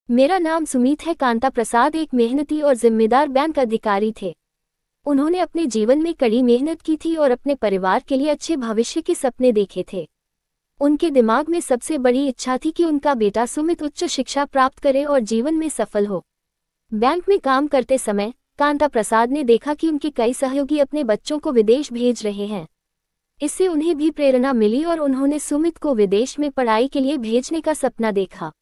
मेरा नाम सुमित है। कांता प्रसाद एक मेहनती और जिम्मेदार बैंक अधिकारी थे। उन्होंने अपने जीवन में कड़ी मेहनत की थी और अपने परिवार के लिए अच्छे भविष्य के सपने देखे थे। उनके दिमाग में सबसे बड़ी इच्छा थी कि उनका बेटा सुमित उच्च शिक्षा प्राप्त करे और जीवन में सफल हो। बैंक में काम करते समय कांता प्रसाद ने देखा कि उनके कई सहयोगी अपने बच्चों को विदेश भेज रहे हैं। इससे उन्हें भी प्रेरणा मिली और उन्होंने सुमित को विदेश में पढ़ाई के लिए भेजने का सपना देखा।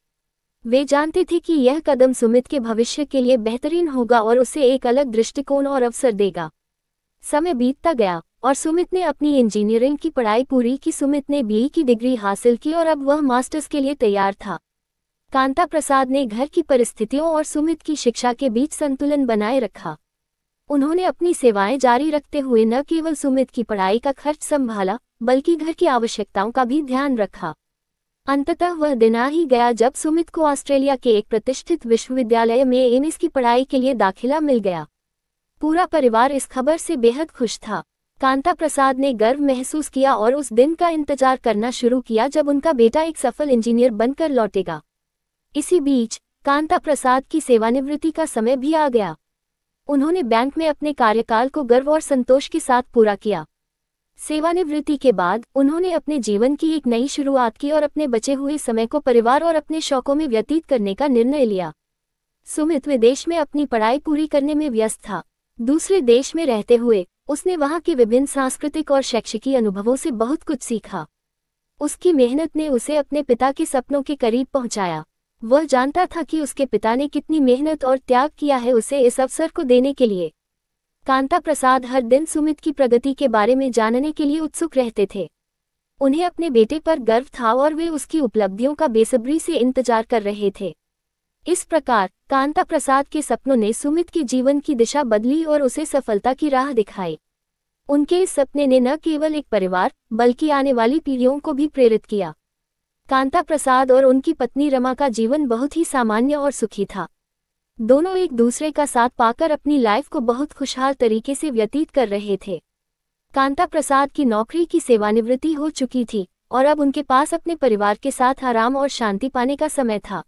वे जानते थे कि यह कदम सुमित के भविष्य के लिए बेहतरीन होगा और उसे एक अलग दृष्टिकोण और अवसर देगा। समय बीतता गया और सुमित ने अपनी इंजीनियरिंग की पढ़ाई पूरी की। सुमित ने बीई की डिग्री हासिल की और अब वह मास्टर्स के लिए तैयार था। कांता प्रसाद ने घर की परिस्थितियों और सुमित की शिक्षा के बीच संतुलन बनाए रखा। उन्होंने अपनी सेवाएं जारी रखते हुए न केवल सुमित की पढ़ाई का खर्च संभाला, बल्कि घर की आवश्यकताओं का भी ध्यान रखा। अंततः वह दिन आ ही गया जब सुमित को ऑस्ट्रेलिया के एक प्रतिष्ठित विश्वविद्यालय में एमएस की पढ़ाई के लिए दाखिला मिल गया। पूरा परिवार इस खबर से बेहद खुश था। कांता प्रसाद ने गर्व महसूस किया और उस दिन का इंतजार करना शुरू किया जब उनका बेटा एक सफल इंजीनियर बनकर लौटेगा। इसी बीच कांता प्रसाद की सेवानिवृत्ति का समय भी आ गया। उन्होंने बैंक में अपने कार्यकाल को गर्व और संतोष के साथ पूरा किया। सेवानिवृत्ति के बाद उन्होंने अपने जीवन की एक नई शुरुआत की और अपने बचे हुए समय को परिवार और अपने शौकों में व्यतीत करने का निर्णय लिया। सुमित विदेश में अपनी पढ़ाई पूरी करने में व्यस्त था। दूसरे देश में रहते हुए उसने वहां के विभिन्न सांस्कृतिक और शैक्षिकी अनुभवों से बहुत कुछ सीखा। उसकी मेहनत ने उसे अपने पिता के सपनों के करीब पहुंचाया। वह जानता था कि उसके पिता ने कितनी मेहनत और त्याग किया है उसे इस अवसर को देने के लिए। कांता प्रसाद हर दिन सुमित की प्रगति के बारे में जानने के लिए उत्सुक रहते थे। उन्हें अपने बेटे पर गर्व था और वे उसकी उपलब्धियों का बेसब्री से इंतजार कर रहे थे। इस प्रकार कांता प्रसाद के सपनों ने सुमित के जीवन की दिशा बदली और उसे सफलता की राह दिखाई। उनके इस सपने ने न केवल एक परिवार बल्कि आने वाली पीढ़ियों को भी प्रेरित किया। कांता प्रसाद और उनकी पत्नी रमा का जीवन बहुत ही सामान्य और सुखी था। दोनों एक दूसरे का साथ पाकर अपनी लाइफ को बहुत खुशहाल तरीके से व्यतीत कर रहे थे। कांता प्रसाद की नौकरी की सेवानिवृत्ति हो चुकी थी और अब उनके पास अपने परिवार के साथ आराम और शांति पाने का समय था।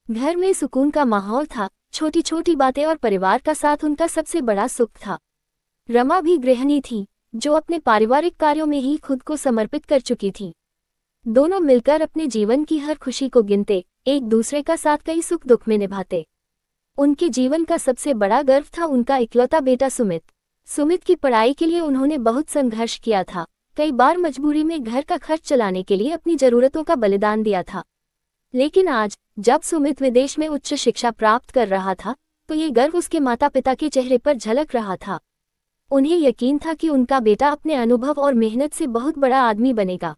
घर में सुकून का माहौल था। छोटी छोटी बातें और परिवार का साथ उनका सबसे बड़ा सुख था। रमा भी गृहिणी थी जो अपने पारिवारिक कार्यों में ही खुद को समर्पित कर चुकी थी। दोनों मिलकर अपने जीवन की हर खुशी को गिनते, एक दूसरे का साथ कई सुख दुख में निभाते। उनके जीवन का सबसे बड़ा गर्व था उनका इकलौता बेटा सुमित। सुमित की पढ़ाई के लिए उन्होंने बहुत संघर्ष किया था। कई बार मजबूरी में घर का खर्च चलाने के लिए अपनी जरूरतों का बलिदान दिया था। लेकिन आज जब सुमित विदेश में उच्च शिक्षा प्राप्त कर रहा था तो ये गर्व उसके माता पिता के चेहरे पर झलक रहा था। उन्हें यकीन था कि उनका बेटा अपने अनुभव और मेहनत से बहुत बड़ा आदमी बनेगा।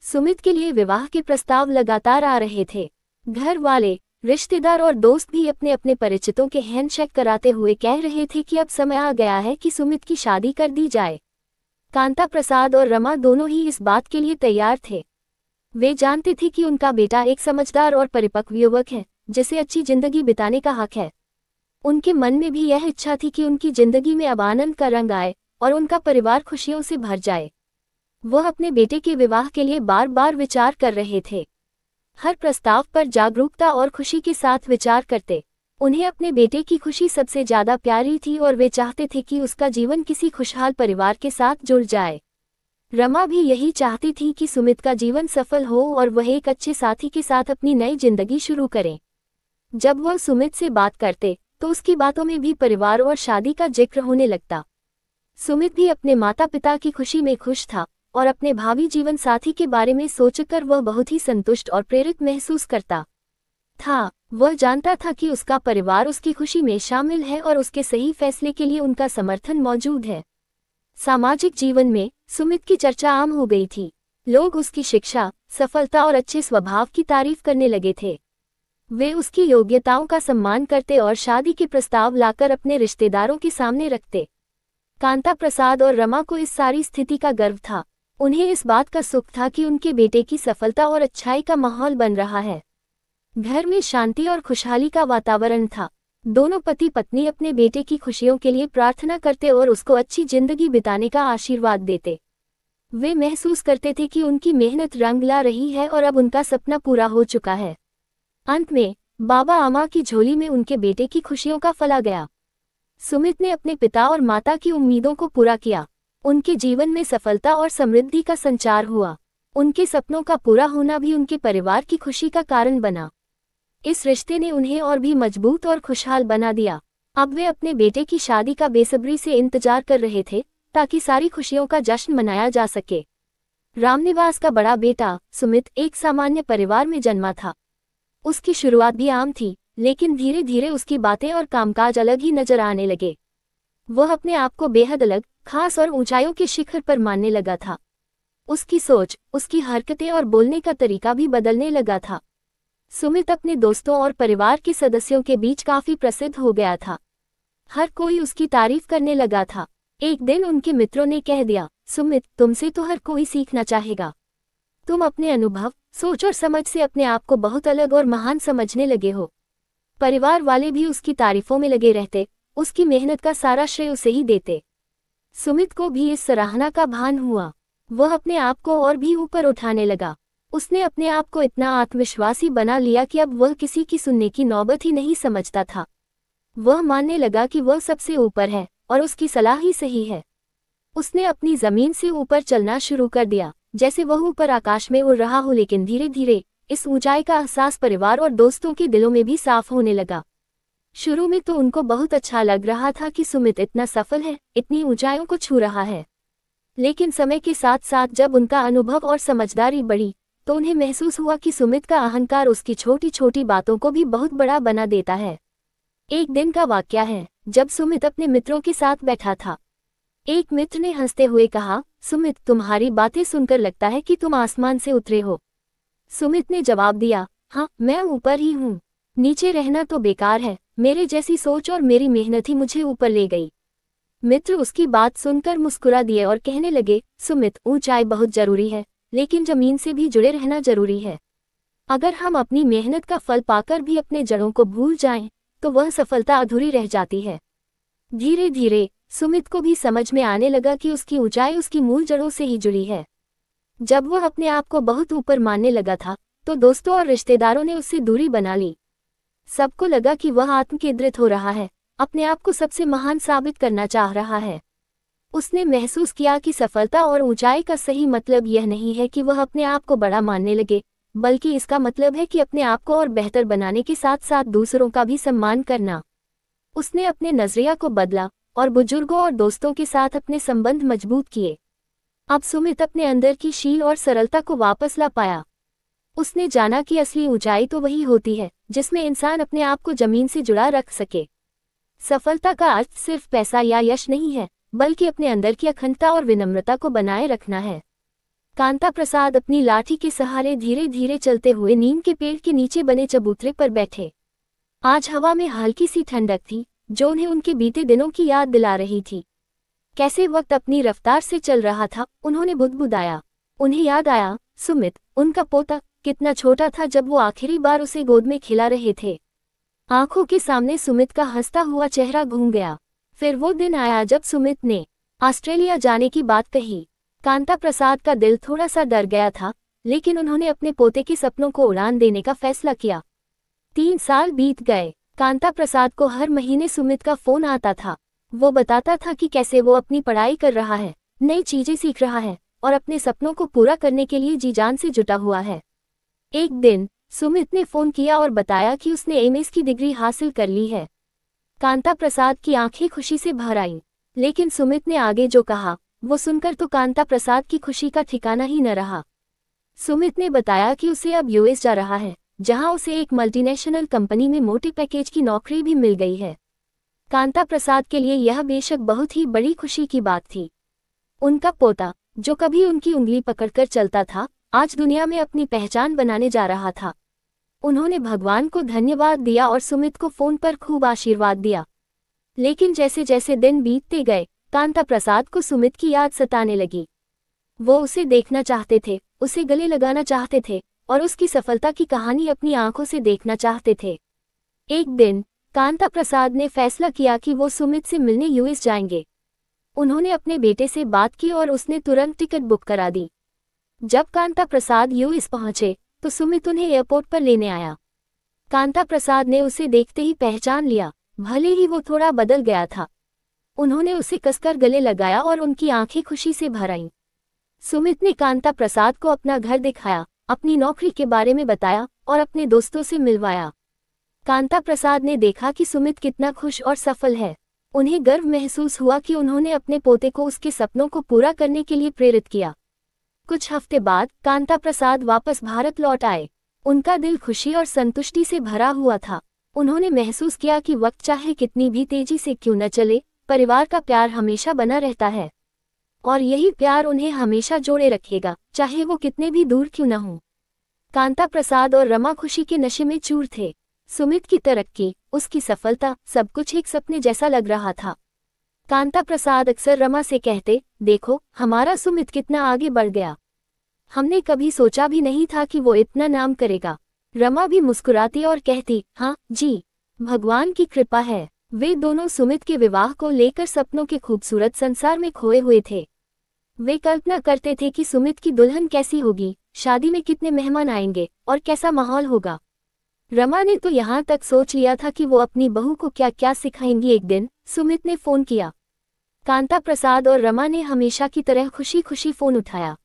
सुमित के लिए विवाह के प्रस्ताव लगातार आ रहे थे। घर वाले, रिश्तेदार और दोस्त भी अपने अपने परिचितों के हैंडशेक कराते हुए कह रहे थे कि अब समय आ गया है कि सुमित की शादी कर दी जाए। कांता प्रसाद और रमा दोनों ही इस बात के लिए तैयार थे। वे जानते थे कि उनका बेटा एक समझदार और परिपक्व युवक है जिसे अच्छी जिंदगी बिताने का हक है। उनके मन में भी यह इच्छा थी कि उनकी जिंदगी में अब आनंद का रंग आए और उनका परिवार खुशियों से भर जाए। वह अपने बेटे के विवाह के लिए बार बार विचार कर रहे थे। हर प्रस्ताव पर जागरूकता और खुशी के साथ विचार करते। उन्हें अपने बेटे की खुशी सबसे ज्यादा प्यारी थी और वे चाहते थे कि उसका जीवन किसी खुशहाल परिवार के साथ जुड़ जाए। रमा भी यही चाहती थी कि सुमित का जीवन सफल हो और वह एक अच्छे साथी के साथ अपनी नई जिंदगी शुरू करें। जब वह सुमित से बात करते तो उसकी बातों में भी परिवार और शादी का जिक्र होने लगता। सुमित भी अपने माता पिता की खुशी में खुश था और अपने भावी जीवन साथी के बारे में सोचकर वह बहुत ही संतुष्ट और प्रेरित महसूस करता था। वह जानता था कि उसका परिवार उसकी खुशी में शामिल है और उसके सही फैसले के लिए उनका समर्थन मौजूद है। सामाजिक जीवन में सुमित की चर्चा आम हो गई थी। लोग उसकी शिक्षा, सफलता और अच्छे स्वभाव की तारीफ करने लगे थे। वे उसकी योग्यताओं का सम्मान करते और शादी के प्रस्ताव लाकर अपने रिश्तेदारों के सामने रखते। कांता प्रसाद और रमा को इस सारी स्थिति का गर्व था। उन्हें इस बात का सुख था कि उनके बेटे की सफलता और अच्छाई का माहौल बन रहा है। घर में शांति और खुशहाली का वातावरण था। दोनों पति पत्नी अपने बेटे की खुशियों के लिए प्रार्थना करते और उसको अच्छी जिंदगी बिताने का आशीर्वाद देते। वे महसूस करते थे कि उनकी मेहनत रंग ला रही है और अब उनका सपना पूरा हो चुका है। अंत में बाबा अम्मा की झोली में उनके बेटे की खुशियों का फल आ गया। सुमित ने अपने पिता और माता की उम्मीदों को पूरा किया। उनके जीवन में सफलता और समृद्धि का संचार हुआ। उनके सपनों का पूरा होना भी उनके परिवार की खुशी का कारण बना। इस रिश्ते ने उन्हें और भी मजबूत और खुशहाल बना दिया। अब वे अपने बेटे की शादी का बेसब्री से इंतजार कर रहे थे, ताकि सारी खुशियों का जश्न मनाया जा सके। रामनिवास का बड़ा बेटा सुमित एक सामान्य परिवार में जन्मा था। उसकी शुरुआत भी आम थी, लेकिन धीरे धीरे उसकी बातें और कामकाज अलग ही नजर आने लगे। वह अपने आप को बेहद अलग, खास और ऊंचाइयों के शिखर पर मानने लगा था। उसकी सोच, उसकी हरकतें और बोलने का तरीका भी बदलने लगा था। सुमित अपने दोस्तों और परिवार के सदस्यों के बीच काफी प्रसिद्ध हो गया था। हर कोई उसकी तारीफ करने लगा था। एक दिन उनके मित्रों ने कह दिया, सुमित, तुमसे तो हर कोई सीखना चाहेगा। तुम अपने अनुभव, सोच और समझ से अपने आप को बहुत अलग और महान समझने लगे हो। परिवार वाले भी उसकी तारीफों में लगे रहते, उसकी मेहनत का सारा श्रेय उसे ही देते। सुमित को भी इस सराहना का भान हुआ। वह अपने आप को और भी ऊपर उठाने लगा। उसने अपने आप को इतना आत्मविश्वासी बना लिया कि अब वह किसी की सुनने की नौबत ही नहीं समझता था। वह मानने लगा कि वह सबसे ऊपर है और उसकी सलाह ही सही है। उसने अपनी जमीन से ऊपर चलना शुरू कर दिया, जैसे वह ऊपर आकाश में उड़ रहा हो। लेकिन धीरे धीरे इस ऊंचाई का एहसास परिवार और दोस्तों के दिलों में भी साफ होने लगा। शुरू में तो उनको बहुत अच्छा लग रहा था कि सुमित इतना सफल है, इतनी ऊंचाइयों को छू रहा है। लेकिन समय के साथ साथ जब उनका अनुभव और समझदारी बढ़ी, तो उन्हें महसूस हुआ कि सुमित का अहंकार उसकी छोटी छोटी बातों को भी बहुत बड़ा बना देता है। एक दिन का वाकया है, जब सुमित अपने मित्रों के साथ बैठा था। एक मित्र ने हंसते हुए कहा, सुमित, तुम्हारी बातें सुनकर लगता है कि तुम आसमान से उतरे हो। सुमित ने जवाब दिया, हाँ, मैं ऊपर ही हूँ। नीचे रहना तो बेकार है। मेरे जैसी सोच और मेरी मेहनत ही मुझे ऊपर ले गई। मित्र उसकी बात सुनकर मुस्कुरा दिए और कहने लगे, सुमित, ऊंचाई बहुत जरूरी है, लेकिन जमीन से भी जुड़े रहना जरूरी है। अगर हम अपनी मेहनत का फल पाकर भी अपने जड़ों को भूल जाएं, तो वह सफलता अधूरी रह जाती है। धीरे धीरे सुमित को भी समझ में आने लगा कि उसकी ऊंचाई उसकी मूल जड़ों से ही जुड़ी है। जब वह अपने आप को बहुत ऊपर मानने लगा था, तो दोस्तों और रिश्तेदारों ने उससे दूरी बना ली। सबको लगा कि वह आत्मकेंद्रित हो रहा है, अपने आप को सबसे महान साबित करना चाह रहा है। उसने महसूस किया कि सफलता और ऊंचाई का सही मतलब यह नहीं है कि वह अपने आप को बड़ा मानने लगे, बल्कि इसका मतलब है कि अपने आप को और बेहतर बनाने के साथ साथ दूसरों का भी सम्मान करना। उसने अपने नजरिया को बदला और बुजुर्गों और दोस्तों के साथ अपने संबंध मजबूत किए। अब सुमित अपने अंदर की शील और सरलता को वापस ला पाया। उसने जाना कि असली ऊंचाई तो वही होती है जिसमें इंसान अपने आप को जमीन से जुड़ा रख सके। सफलता का अर्थ सिर्फ पैसा या यश नहीं है, बल्कि अपने अंदर की अखंडता और विनम्रता को बनाए रखना है। कांता प्रसाद अपनी लाठी के सहारे धीरे धीरे चलते हुए नीम के पेड़ के नीचे बने चबूतरे पर बैठे। आज हवा में हल्की सी ठंडक थी, जो उन्हें उनके बीते दिनों की याद दिला रही थी। कैसे वक्त अपनी रफ्तार से चल रहा था, उन्होंने बुदबुदाया। उन्हें याद आया, सुमित, उनका पोता, कितना छोटा था जब वो आखिरी बार उसे गोद में खिला रहे थे। आंखों के सामने सुमित का हंसता हुआ चेहरा घूम गया। फिर वो दिन आया जब सुमित ने ऑस्ट्रेलिया जाने की बात कही। कांता प्रसाद का दिल थोड़ा सा डर गया था, लेकिन उन्होंने अपने पोते के सपनों को उड़ान देने का फैसला किया। 3 साल बीत गए। कांता प्रसाद को हर महीने सुमित का फोन आता था। वो बताता था कि कैसे वो अपनी पढ़ाई कर रहा है, नई चीजें सीख रहा है और अपने सपनों को पूरा करने के लिए जी जान से जुटा हुआ है। एक दिन सुमित ने फोन किया और बताया कि उसने एमएस की डिग्री हासिल कर ली है। कांता प्रसाद की आंखें खुशी से भर आईं, लेकिन सुमित ने आगे जो कहा वो सुनकर तो कांता प्रसाद की खुशी का ठिकाना ही न रहा। सुमित ने बताया कि उसे अब यूएस जा रहा है, जहां उसे एक मल्टीनेशनल कंपनी में मोटे पैकेज की नौकरी भी मिल गई है। कांता प्रसाद के लिए यह बेशक बहुत ही बड़ी खुशी की बात थी। उनका पोता, जो कभी उनकी उंगली पकड़कर चलता था, आज दुनिया में अपनी पहचान बनाने जा रहा था। उन्होंने भगवान को धन्यवाद दिया और सुमित को फोन पर खूब आशीर्वाद दिया। लेकिन जैसे जैसे दिन बीतते गए, कांता प्रसाद को सुमित की याद सताने लगी। वो उसे देखना चाहते थे, उसे गले लगाना चाहते थे और उसकी सफलता की कहानी अपनी आंखों से देखना चाहते थे। एक दिन कांता प्रसाद ने फैसला किया कि वो सुमित से मिलने यूएस जाएंगे। उन्होंने अपने बेटे से बात की और उसने तुरंत टिकट बुक करा दी। जब कांता प्रसाद यूएस पहुंचे तो सुमित उन्हें एयरपोर्ट पर लेने आया। कांता प्रसाद ने उसे देखते ही पहचान लिया, भले ही वो थोड़ा बदल गया था। उन्होंने उसे कसकर गले लगाया और उनकी आंखें खुशी से भर आईं। सुमित ने कांता प्रसाद को अपना घर दिखाया, अपनी नौकरी के बारे में बताया और अपने दोस्तों से मिलवाया। कांता प्रसाद ने देखा कि सुमित कितना खुश और सफल है। उन्हें गर्व महसूस हुआ कि उन्होंने अपने पोते को उसके सपनों को पूरा करने के लिए प्रेरित किया। कुछ हफ्ते बाद कांता प्रसाद वापस भारत लौट आए। उनका दिल खुशी और संतुष्टि से भरा हुआ था। उन्होंने महसूस किया कि वक्त चाहे कितनी भी तेजी से क्यों न चले, परिवार का प्यार हमेशा बना रहता है और यही प्यार उन्हें हमेशा जोड़े रखेगा, चाहे वो कितने भी दूर क्यों न हों। कांता प्रसाद और रमा खुशी के नशे में चूर थे। सुमित की तरक्की, उसकी सफलता, सब कुछ एक सपने जैसा लग रहा था। कांता प्रसाद अक्सर रमा से कहते, देखो हमारा सुमित कितना आगे बढ़ गया, हमने कभी सोचा भी नहीं था कि वो इतना नाम करेगा। रमा भी मुस्कुराती और कहती, हाँ जी, भगवान की कृपा है। वे दोनों सुमित के विवाह को लेकर सपनों के खूबसूरत संसार में खोए हुए थे। वे कल्पना करते थे कि सुमित की दुल्हन कैसी होगी, शादी में कितने मेहमान आएंगे और कैसा माहौल होगा। रमा ने तो यहाँ तक सोच लिया था कि वो अपनी बहू को क्या क्या सिखाएंगी। एक दिन सुमित ने फोन किया। कांता प्रसाद और रमा ने हमेशा की तरह खुशी खुशी फोन उठाया,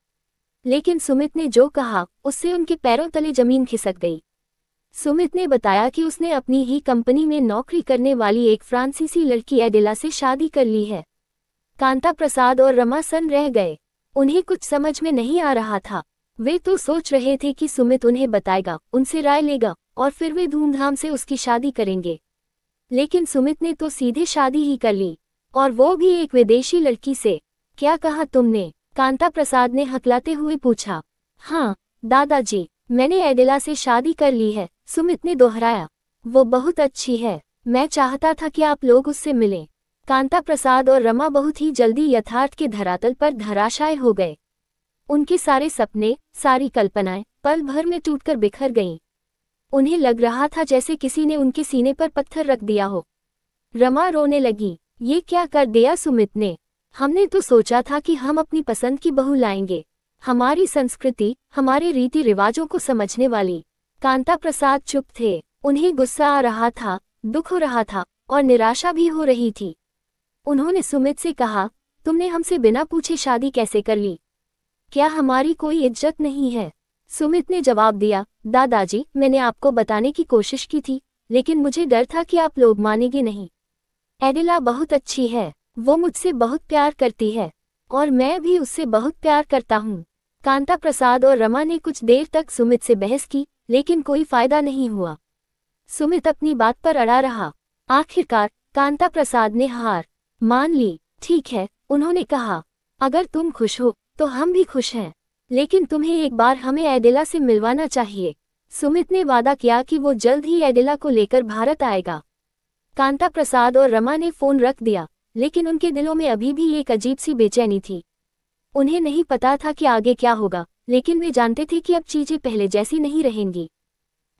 लेकिन सुमित ने जो कहा उससे उनके पैरों तले जमीन खिसक गई। सुमित ने बताया कि उसने अपनी ही कंपनी में नौकरी करने वाली एक फ्रांसीसी लड़की एडिला से शादी कर ली है। कांता प्रसाद और रमा सन्न रह गए। उन्हें कुछ समझ में नहीं आ रहा था। वे तो सोच रहे थे कि सुमित उन्हें बताएगा, उनसे राय लेगा और फिर वे धूमधाम से उसकी शादी करेंगे। लेकिन सुमित ने तो सीधे शादी ही कर ली, और वो भी एक विदेशी लड़की से। क्या कहा तुमने? कांता प्रसाद ने हकलाते हुए पूछा। हाँ दादाजी, मैंने एडिला से शादी कर ली है, सुमित ने दोहराया। वो बहुत अच्छी है, मैं चाहता था कि आप लोग उससे मिलें। कांता प्रसाद और रमा बहुत ही जल्दी यथार्थ के धरातल पर धराशायी हो गए। उनके सारे सपने, सारी कल्पनाएं पल भर में टूटकर बिखर गईं। उन्हें लग रहा था जैसे किसी ने उनके सीने पर पत्थर रख दिया हो। रमा रोने लगी, ये क्या कर दिया सुमित ने? हमने तो सोचा था कि हम अपनी पसंद की बहू लाएंगे, हमारी संस्कृति, हमारे रीति रिवाजों को समझने वाली। कांता प्रसाद चुप थे। उन्हें गुस्सा आ रहा था, दुख हो रहा था और निराशा भी हो रही थी। उन्होंने सुमित से कहा, तुमने हमसे बिना पूछे शादी कैसे कर ली? क्या हमारी कोई इज्जत नहीं है? सुमित ने जवाब दिया, दादाजी, मैंने आपको बताने की कोशिश की थी, लेकिन मुझे डर था कि आप लोग मानेंगे नहीं। एडिला बहुत अच्छी है, वो मुझसे बहुत प्यार करती है और मैं भी उससे बहुत प्यार करता हूँ। कांता प्रसाद और रमा ने कुछ देर तक सुमित से बहस की, लेकिन कोई फायदा नहीं हुआ। सुमित अपनी बात पर अड़ा रहा। आखिरकार कांता प्रसाद ने हार मान ली। ठीक है, उन्होंने कहा, अगर तुम खुश हो तो हम भी खुश हैं, लेकिन तुम्हें एक बार हमें एडिला से मिलवाना चाहिए। सुमित ने वादा किया कि वो जल्द ही एडिला को लेकर भारत आएगा। कांता प्रसाद और रमा ने फोन रख दिया, लेकिन उनके दिलों में अभी भी एक अजीब सी बेचैनी थी। उन्हें नहीं पता था कि आगे क्या होगा, लेकिन वे जानते थे कि अब चीजें पहले जैसी नहीं रहेंगी।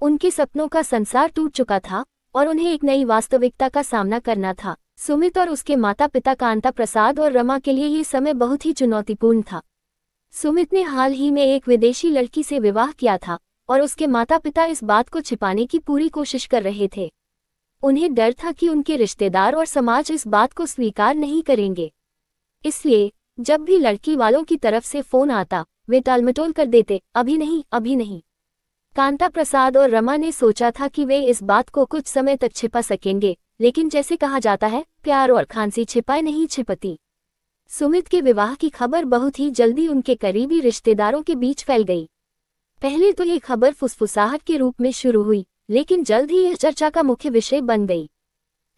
उनके सपनों का संसार टूट चुका था और उन्हें एक नई वास्तविकता का सामना करना था। सुमित और उसके माता पिता कांता प्रसाद और रमा के लिए ये समय बहुत ही चुनौतीपूर्ण था। सुमित ने हाल ही में एक विदेशी लड़की से विवाह किया था और उसके माता पिता इस बात को छिपाने की पूरी कोशिश कर रहे थे। उन्हें डर था कि उनके रिश्तेदार और समाज इस बात को स्वीकार नहीं करेंगे। इसलिए जब भी लड़की वालों की तरफ से फोन आता, वे टालमटोल कर देते, अभी नहीं, अभी नहीं। कांता प्रसाद और रमा ने सोचा था कि वे इस बात को कुछ समय तक छिपा सकेंगे, लेकिन जैसे कहा जाता है, प्यार और खांसी छिपाए नहीं छिपती। सुमित के विवाह की खबर बहुत ही जल्दी उनके करीबी रिश्तेदारों के बीच फैल गई। पहले तो ये खबर फुसफुसाहट के रूप में शुरू हुई, लेकिन जल्द ही यह चर्चा का मुख्य विषय बन गई।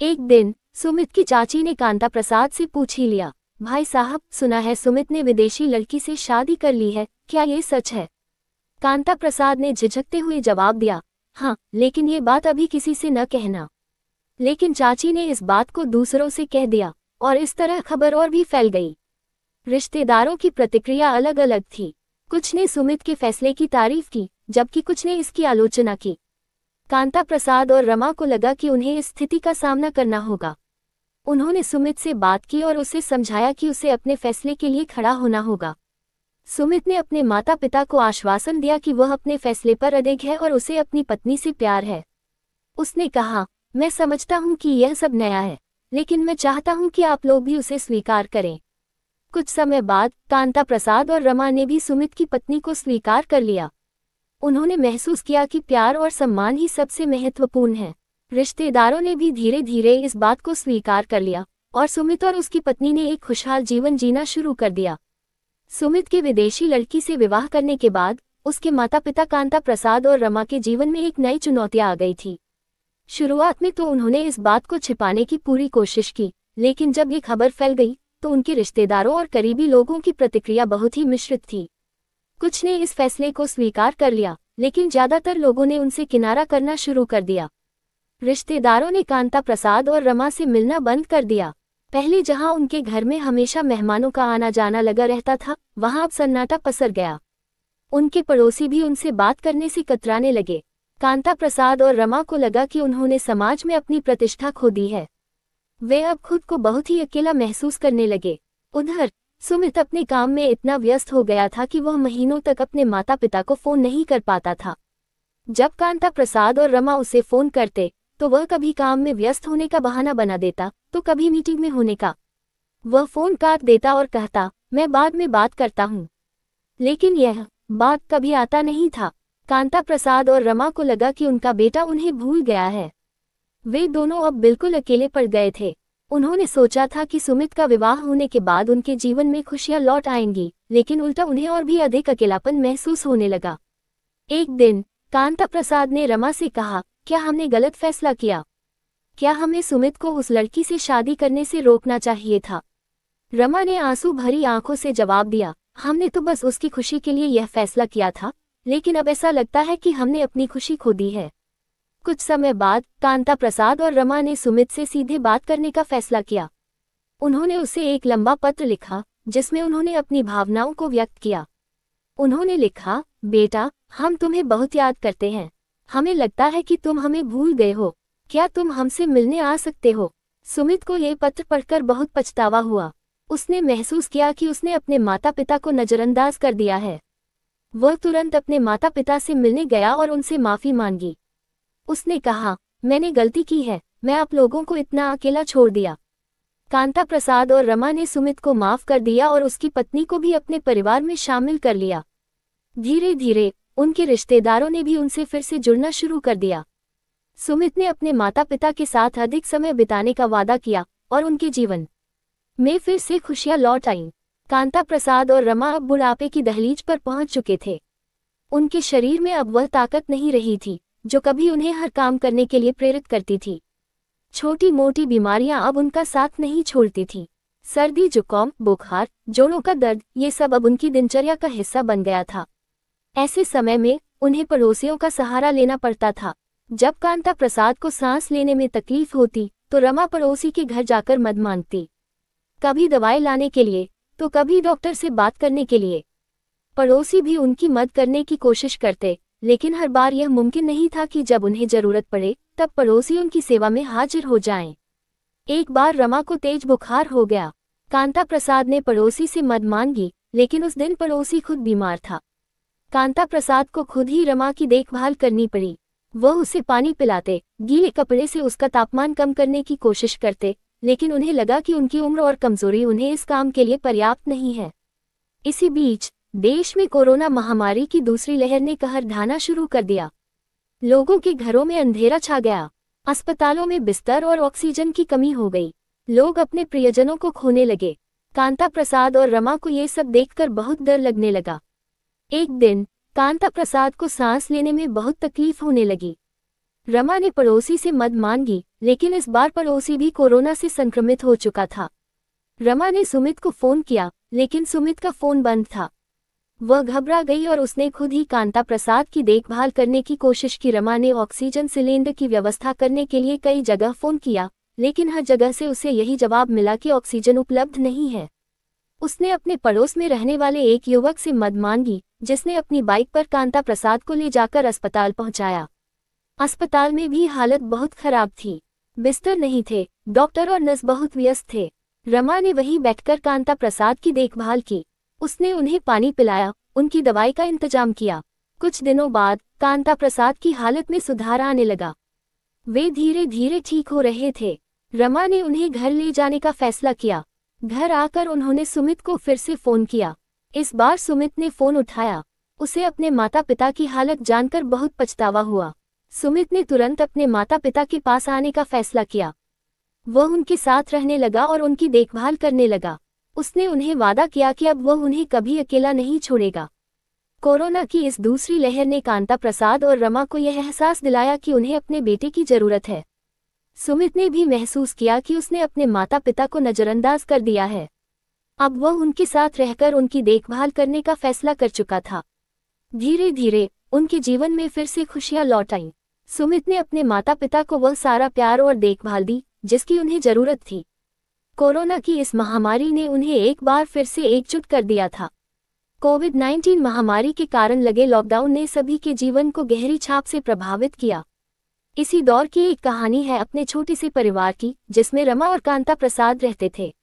एक दिन सुमित की चाची ने कांता प्रसाद से पूछ ही लिया, भाई साहब, सुना है सुमित ने विदेशी लड़की से शादी कर ली है, क्या ये सच है? कांता प्रसाद ने झिझकते हुए जवाब दिया, हाँ, लेकिन ये बात अभी किसी से न कहना। लेकिन चाची ने इस बात को दूसरों से कह दिया और इस तरह खबर और भी फैल गई। रिश्तेदारों की प्रतिक्रिया अलग अलग थी। कुछ ने सुमित के फैसले की तारीफ की, जबकि कुछ ने इसकी आलोचना की। कांता प्रसाद और रमा को लगा कि उन्हें इस स्थिति का सामना करना होगा। उन्होंने सुमित से बात की और उसे समझाया कि उसे अपने फैसले के लिए खड़ा होना होगा। सुमित ने अपने माता पिता को आश्वासन दिया कि वह अपने फैसले पर अडिग है और उसे अपनी पत्नी से प्यार है। उसने कहा, मैं समझता हूँ कि यह सब नया है, लेकिन मैं चाहता हूँ कि आप लोग भी उसे स्वीकार करें। कुछ समय बाद कांता प्रसाद और रमा ने भी सुमित की पत्नी को स्वीकार कर लिया। उन्होंने महसूस किया कि प्यार और सम्मान ही सबसे महत्वपूर्ण है। रिश्तेदारों ने भी धीरे धीरे इस बात को स्वीकार कर लिया और सुमित और उसकी पत्नी ने एक खुशहाल जीवन जीना शुरू कर दिया। सुमित के विदेशी लड़की से विवाह करने के बाद उसके माता पिता कांता प्रसाद और रमा के जीवन में एक नई चुनौती आ गई थी। शुरुआत में तो उन्होंने इस बात को छिपाने की पूरी कोशिश की, लेकिन जब ये खबर फैल गई तो उनके रिश्तेदारों और करीबी लोगों की प्रतिक्रिया बहुत ही मिश्रित थी। कुछ ने इस फैसले को स्वीकार कर लिया, लेकिन ज्यादातर लोगों ने उनसे किनारा करना शुरू कर दिया। रिश्तेदारों ने कांता प्रसाद और रमा से मिलना बंद कर दिया। पहले जहां उनके घर में हमेशा मेहमानों का आना जाना लगा रहता था, वहां अब सन्नाटा पसर गया। उनके पड़ोसी भी उनसे बात करने से कतराने लगे। कांता प्रसाद और रमा को लगा कि उन्होंने समाज में अपनी प्रतिष्ठा खो दी है। वे अब खुद को बहुत ही अकेला महसूस करने लगे। उधर सुमित अपने काम में इतना व्यस्त हो गया था कि वह महीनों तक अपने माता पिता को फोन नहीं कर पाता था। जब कांता प्रसाद और रमा उसे फोन करते तो वह कभी काम में व्यस्त होने का बहाना बना देता, तो कभी मीटिंग में होने का। वह फोन काट देता और कहता, मैं बाद में बात करता हूँ। लेकिन यह बात कभी आता नहीं था। कांता प्रसाद और रमा को लगा कि उनका बेटा उन्हें भूल गया है। वे दोनों अब बिल्कुल अकेले पड़ गए थे। उन्होंने सोचा था कि सुमित का विवाह होने के बाद उनके जीवन में खुशियां लौट आएंगी, लेकिन उल्टा उन्हें और भी अधिक अकेलापन महसूस होने लगा। एक दिन कांता प्रसाद ने रमा से कहा, क्या हमने गलत फैसला किया? क्या हमें सुमित को उस लड़की से शादी करने से रोकना चाहिए था? रमा ने आंसू भरी आंखों से जवाब दिया, हमने तो बस उसकी खुशी के लिए यह फैसला किया था, लेकिन अब ऐसा लगता है कि हमने अपनी खुशी खो दी है। कुछ समय बाद कांता प्रसाद और रमा ने सुमित से सीधे बात करने का फैसला किया। उन्होंने उसे एक लंबा पत्र लिखा, जिसमें उन्होंने अपनी भावनाओं को व्यक्त किया। उन्होंने लिखा, बेटा, हम तुम्हें बहुत याद करते हैं। हमें लगता है कि तुम हमें भूल गए हो। क्या तुम हमसे मिलने आ सकते हो? सुमित को यह पत्र पढ़कर बहुत पछतावा हुआ। उसने महसूस किया कि उसने अपने माता पिता को नजरअंदाज कर दिया है। वह तुरंत अपने माता पिता से मिलने गया और उनसे माफी मांगी। उसने कहा, मैंने गलती की है, मैं आप लोगों को इतना अकेला छोड़ दिया। कांता प्रसाद और रमा ने सुमित को माफ कर दिया और उसकी पत्नी को भी अपने परिवार में शामिल कर लिया। धीरे धीरे उनके रिश्तेदारों ने भी उनसे फिर से जुड़ना शुरू कर दिया। सुमित ने अपने माता पिता के साथ अधिक समय बिताने का वादा किया और उनके जीवन में फिर से खुशियां लौट आईं। कांता प्रसाद और रमा अब बुढ़ापे की दहलीज पर पहुंच चुके थे। उनके शरीर में अब वह ताकत नहीं रही थी जो कभी उन्हें हर काम करने के लिए प्रेरित करती थी। छोटी मोटी बीमारियां अब उनका साथ नहीं छोड़ती थीं। सर्दी, जुकाम, बुखार, जोड़ों का दर्द, ये सब अब उनकी दिनचर्या का हिस्सा बन गया था। ऐसे समय में उन्हें पड़ोसियों का सहारा लेना पड़ता था। जब कांता प्रसाद को सांस लेने में तकलीफ होती तो रमा पड़ोसी के घर जाकर मदद मांगती, कभी दवाई लाने के लिए तो कभी डॉक्टर से बात करने के लिए। पड़ोसी भी उनकी मदद करने की कोशिश करते, लेकिन हर बार यह मुमकिन नहीं था कि जब उन्हें जरूरत पड़े तब पड़ोसी उनकी सेवा में हाजिर हो जाएं। एक बार रमा को तेज बुखार हो गया। कांता प्रसाद ने पड़ोसी से मदद मांगी, लेकिन उस दिन पड़ोसी खुद बीमार था। कांता प्रसाद को खुद ही रमा की देखभाल करनी पड़ी। वह उसे पानी पिलाते, गीले कपड़े से उसका तापमान कम करने की कोशिश करते, लेकिन उन्हें लगा कि उनकी उम्र और कमजोरी उन्हें इस काम के लिए पर्याप्त नहीं है। इसी बीच देश में कोरोना महामारी की दूसरी लहर ने कहर ढाना शुरू कर दिया। लोगों के घरों में अंधेरा छा गया। अस्पतालों में बिस्तर और ऑक्सीजन की कमी हो गई। लोग अपने प्रियजनों को खोने लगे। कांता प्रसाद और रमा को ये सब देखकर बहुत डर लगने लगा। एक दिन कांता प्रसाद को सांस लेने में बहुत तकलीफ होने लगी। रमा ने पड़ोसी से मदद मांगी, लेकिन इस बार पड़ोसी भी कोरोना से संक्रमित हो चुका था। रमा ने सुमित को फोन किया, लेकिन सुमित का फोन बंद था। वह घबरा गई और उसने खुद ही कांता प्रसाद की देखभाल करने की कोशिश की। रमा ने ऑक्सीजन सिलेंडर की व्यवस्था करने के लिए कई जगह फोन किया, लेकिन हर जगह से उसे यही जवाब मिला कि ऑक्सीजन उपलब्ध नहीं है। उसने अपने पड़ोस में रहने वाले एक युवक से मदद मांगी, जिसने अपनी बाइक पर कांता प्रसाद को ले जाकर अस्पताल पहुंचाया। अस्पताल में भी हालत बहुत खराब थी। बिस्तर नहीं थे, डॉक्टर और नर्स बहुत व्यस्त थे। रमा ने वहीं बैठकर कांता प्रसाद की देखभाल की। उसने उन्हें पानी पिलाया, उनकी दवाई का इंतजाम किया। कुछ दिनों बाद कांता प्रसाद की हालत में सुधार आने लगा। वे धीरे धीरे ठीक हो रहे थे। रमा ने उन्हें घर ले जाने का फैसला किया। घर आकर उन्होंने सुमित को फिर से फोन किया। इस बार सुमित ने फोन उठाया। उसे अपने माता पिता की हालत जानकर बहुत पछतावा हुआ। सुमित ने तुरंत अपने माता पिता के पास आने का फैसला किया। वह उनके साथ रहने लगा और उनकी देखभाल करने लगा। उसने उन्हें वादा किया कि अब वह उन्हें कभी अकेला नहीं छोड़ेगा। कोरोना की इस दूसरी लहर ने कांता प्रसाद और रमा को यह एहसास दिलाया कि उन्हें अपने बेटे की जरूरत है। सुमित ने भी महसूस किया कि उसने अपने माता पिता को नजरअंदाज कर दिया है। अब वह उनके साथ रहकर उनकी देखभाल करने का फैसला कर चुका था। धीरे धीरे उनके जीवन में फिर से खुशियां लौट आईं। सुमित ने अपने माता पिता को वह सारा प्यार और देखभाल दी जिसकी उन्हें जरूरत थी। कोरोना की इस महामारी ने उन्हें एक बार फिर से एकजुट कर दिया था। कोविड-19 महामारी के कारण लगे लॉकडाउन ने सभी के जीवन को गहरी छाप से प्रभावित किया। इसी दौर की एक कहानी है अपने छोटे से परिवार की, जिसमें रमा और कांता प्रसाद रहते थे।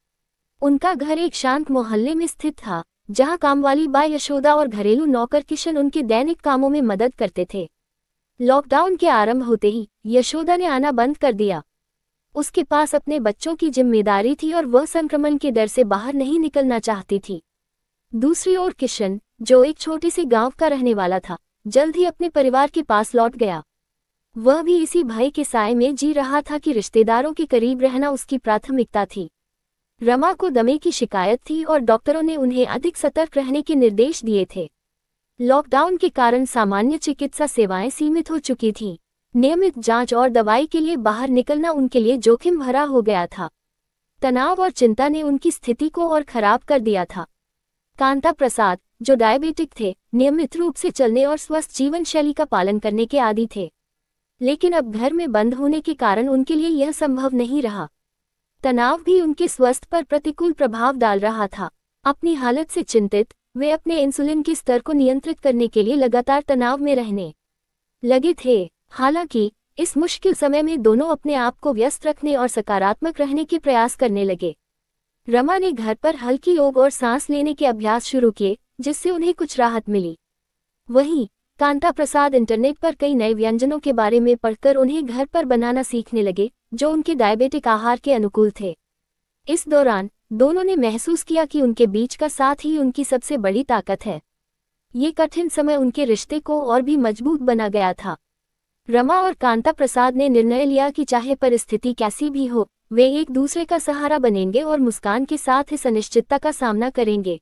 उनका घर एक शांत मोहल्ले में स्थित था, जहां कामवाली बाई यशोदा और घरेलू नौकर किशन उनके दैनिक कामों में मदद करते थे। लॉकडाउन के आरंभ होते ही यशोदा ने आना बंद कर दिया। उसके पास अपने बच्चों की जिम्मेदारी थी और वह संक्रमण के डर से बाहर नहीं निकलना चाहती थी। दूसरी ओर किशन, जो एक छोटे से गांव का रहने वाला था, जल्द ही अपने परिवार के पास लौट गया। वह भी इसी भय के साए में जी रहा था कि रिश्तेदारों के करीब रहना उसकी प्राथमिकता थी। रमा को दमे की शिकायत थी और डॉक्टरों ने उन्हें अधिक सतर्क रहने के निर्देश दिए थे। लॉकडाउन के कारण सामान्य चिकित्सा सेवाएं सीमित हो चुकी थीं। नियमित जांच और दवाई के लिए बाहर निकलना उनके लिए जोखिम भरा हो गया था। तनाव और चिंता ने उनकी स्थिति को और खराब कर दिया था। कांता प्रसाद, जो डायबिटिक थे, नियमित रूप से चलने और स्वस्थ जीवन शैली का पालन करने के आदी थे, लेकिन अब घर में बंद होने के कारण उनके लिए यह संभव नहीं रहा। तनाव भी उनके स्वास्थ्य पर प्रतिकूल प्रभाव डाल रहा था। अपनी हालत से चिंतित, वे अपने इंसुलिन के स्तर को नियंत्रित करने के लिए लगातार तनाव में रहने लगे थे। हालांकि इस मुश्किल समय में दोनों अपने आप को व्यस्त रखने और सकारात्मक रहने के प्रयास करने लगे। रमा ने घर पर हल्की योग और सांस लेने के अभ्यास शुरू किए, जिससे उन्हें कुछ राहत मिली। वहीं कांता प्रसाद इंटरनेट पर कई नए व्यंजनों के बारे में पढ़कर उन्हें घर पर बनाना सीखने लगे, जो उनके डायबिटिक आहार के अनुकूल थे। इस दौरान दोनों ने महसूस किया कि उनके बीच का साथ ही उनकी सबसे बड़ी ताकत है। ये कठिन समय उनके रिश्ते को और भी मजबूत बना गया था। रमा और कांता प्रसाद ने निर्णय लिया कि चाहे परिस्थिति कैसी भी हो, वे एक दूसरे का सहारा बनेंगे और मुस्कान के साथ इस अनिश्चितता का सामना करेंगे।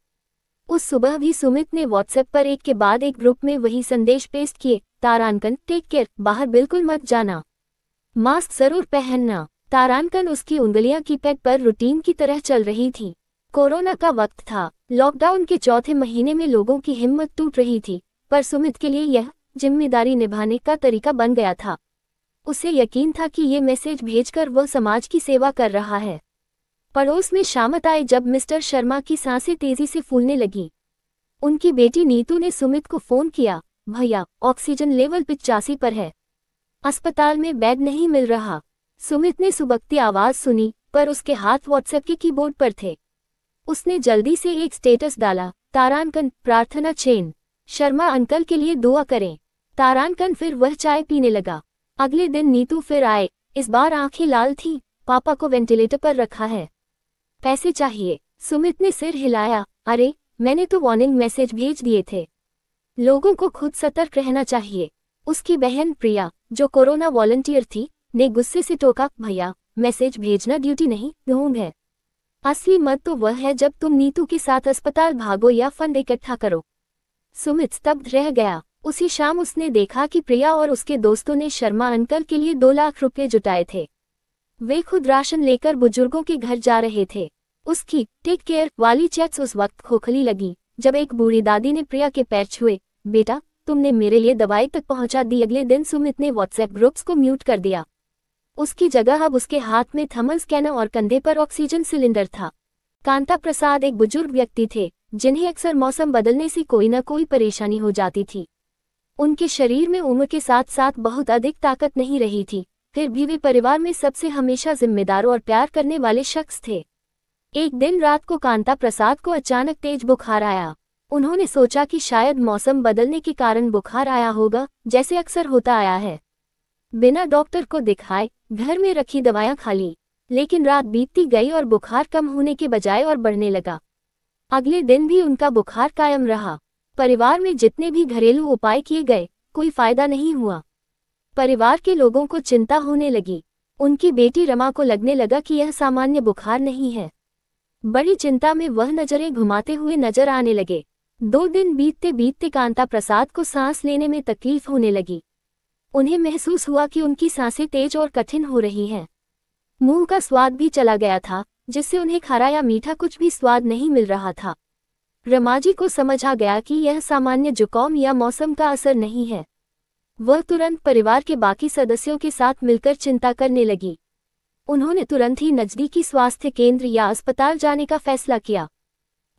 उस सुबह भी सुमित ने व्हाट्सएप पर एक के बाद एक ग्रुप में वही संदेश पेस्ट किए, तारांकन, टेक केयर, बाहर बिल्कुल मत जाना, मास्क जरूर पहनना। तारांकन उसकी उंगलियां कीपैड पर रूटीन की तरह चल रही थी। कोरोना का वक्त था। लॉकडाउन के चौथे महीने में लोगों की हिम्मत टूट रही थी, पर सुमित के लिए यह जिम्मेदारी निभाने का तरीका बन गया था। उसे यकीन था कि ये मैसेज भेजकर वह समाज की सेवा कर रहा है। पड़ोस में शामत आए जब मिस्टर शर्मा की सांसें तेजी से फूलने लगी। उनकी बेटी नीतू ने सुमित को फोन किया, भैया, ऑक्सीजन लेवल 85 पर है, अस्पताल में बेड नहीं मिल रहा। सुमित ने सुबकती आवाज सुनी, पर उसके हाथ व्हाट्सएप के कीबोर्ड पर थे। उसने जल्दी से एक स्टेटस डाला, तारांकन, प्रार्थना चेन, शर्मा अंकल के लिए दुआ करें। तारांकन फिर वह चाय पीने लगा। अगले दिन नीतू फिर आए। इस बार आंखें लाल थीं। पापा को वेंटिलेटर पर रखा है, पैसे चाहिए। सुमित ने सिर हिलाया, अरे, मैंने तो वार्निंग मैसेज भेज दिए थे। लोगों को खुद सतर्क रहना चाहिए। उसकी बहन प्रिया, जो कोरोना वॉलंटियर थी, ने गुस्से से टोका, भैया, मैसेज भेजना ड्यूटी नहीं, ढोंग है। असली मत तो वह है जब तुम नीतू के साथ अस्पताल भागो या फंड इकट्ठा करो। सुमित स्तब्ध रह गया। उसी शाम उसने देखा कि प्रिया और उसके दोस्तों ने शर्मा अंकल के लिए 2 लाख रुपए जुटाए थे। वे खुद राशन लेकर बुजुर्गों के घर जा रहे थे। उसकी टेक केयर वाली चैट्स उस वक्त खोखली लगी जब एक बूढ़ी दादी ने प्रिया के पैर छुए, बेटा, तुमने मेरे लिए दवाई तक पहुंचा दी। अगले दिन सुमित ने व्हाट्सएप ग्रुप्स को म्यूट कर दिया। उसकी जगह अब उसके हाथ में थर्मल स्कैनर और कंधे पर ऑक्सीजन सिलेंडर था। कांता प्रसाद एक बुजुर्ग व्यक्ति थे, जिन्हें अक्सर मौसम बदलने से कोई न कोई परेशानी हो जाती थी। उनके शरीर में उम्र के साथ साथ बहुत अधिक ताकत नहीं रही थी, फिर भी वे परिवार में सबसे हमेशा जिम्मेदार और प्यार करने वाले शख्स थे। एक दिन रात को कांता प्रसाद को अचानक तेज बुखार आया। उन्होंने सोचा कि शायद मौसम बदलने के कारण बुखार आया होगा, जैसे अक्सर होता आया है। बिना डॉक्टर को दिखाए घर में रखी दवाएं खा ली, लेकिन रात बीतती गई और बुखार कम होने के बजाय और बढ़ने लगा। अगले दिन भी उनका बुखार कायम रहा। परिवार में जितने भी घरेलू उपाय किए गए, कोई फायदा नहीं हुआ। परिवार के लोगों को चिंता होने लगी। उनकी बेटी रमा को लगने लगा कि यह सामान्य बुखार नहीं है। बड़ी चिंता में वह नजरें घुमाते हुए नजर आने लगे। 2 दिन बीतते बीतते कांता प्रसाद को सांस लेने में तकलीफ होने लगी। उन्हें महसूस हुआ कि उनकी सांसें तेज और कठिन हो रही हैं। मुंह का स्वाद भी चला गया था, जिससे उन्हें खारा या मीठा कुछ भी स्वाद नहीं मिल रहा था। रमाजी को समझ आ गया कि यह सामान्य जुकाम या मौसम का असर नहीं है। वह तुरंत परिवार के बाकी सदस्यों के साथ मिलकर चिंता करने लगी। उन्होंने तुरंत ही नजदीकी स्वास्थ्य केंद्र या अस्पताल जाने का फैसला किया।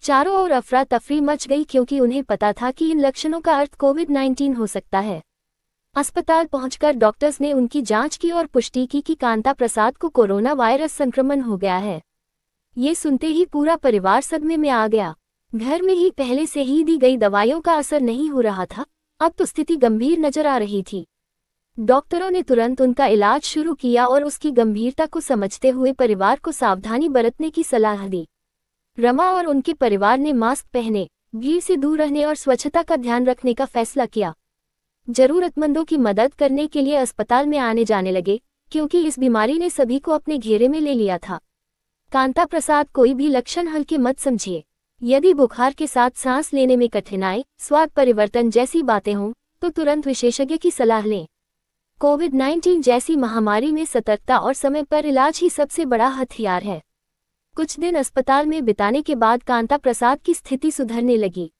चारों ओर अफरा तफरी मच गई, क्योंकि उन्हें पता था कि इन लक्षणों का अर्थ कोविड-19 हो सकता है। अस्पताल पहुंचकर डॉक्टर्स ने उनकी जांच की और पुष्टि की कि कांता प्रसाद को कोरोना वायरस संक्रमण हो गया है। ये सुनते ही पूरा परिवार सदमे में आ गया। घर में ही पहले से ही दी गई दवाइयों का असर नहीं हो रहा था, अब तो स्थिति गंभीर नजर आ रही थी। डॉक्टरों ने तुरंत उनका इलाज शुरू किया और उसकी गंभीरता को समझते हुए परिवार को सावधानी बरतने की सलाह दी। रमा और उनके परिवार ने मास्क पहने, भीड़ से दूर रहने और स्वच्छता का ध्यान रखने का फैसला किया। जरूरतमंदों की मदद करने के लिए अस्पताल में आने जाने लगे, क्योंकि इस बीमारी ने सभी को अपने घेरे में ले लिया था। कांता प्रसाद कोई भी लक्षण हल्के मत समझिए। यदि बुखार के साथ सांस लेने में कठिनाई, स्वाद परिवर्तन जैसी बातें हों, तो तुरंत विशेषज्ञ की सलाह लें। कोविड-19 जैसी महामारी में सतर्कता और समय पर इलाज ही सबसे बड़ा हथियार है। कुछ दिन अस्पताल में बिताने के बाद कांता प्रसाद की स्थिति सुधरने लगी।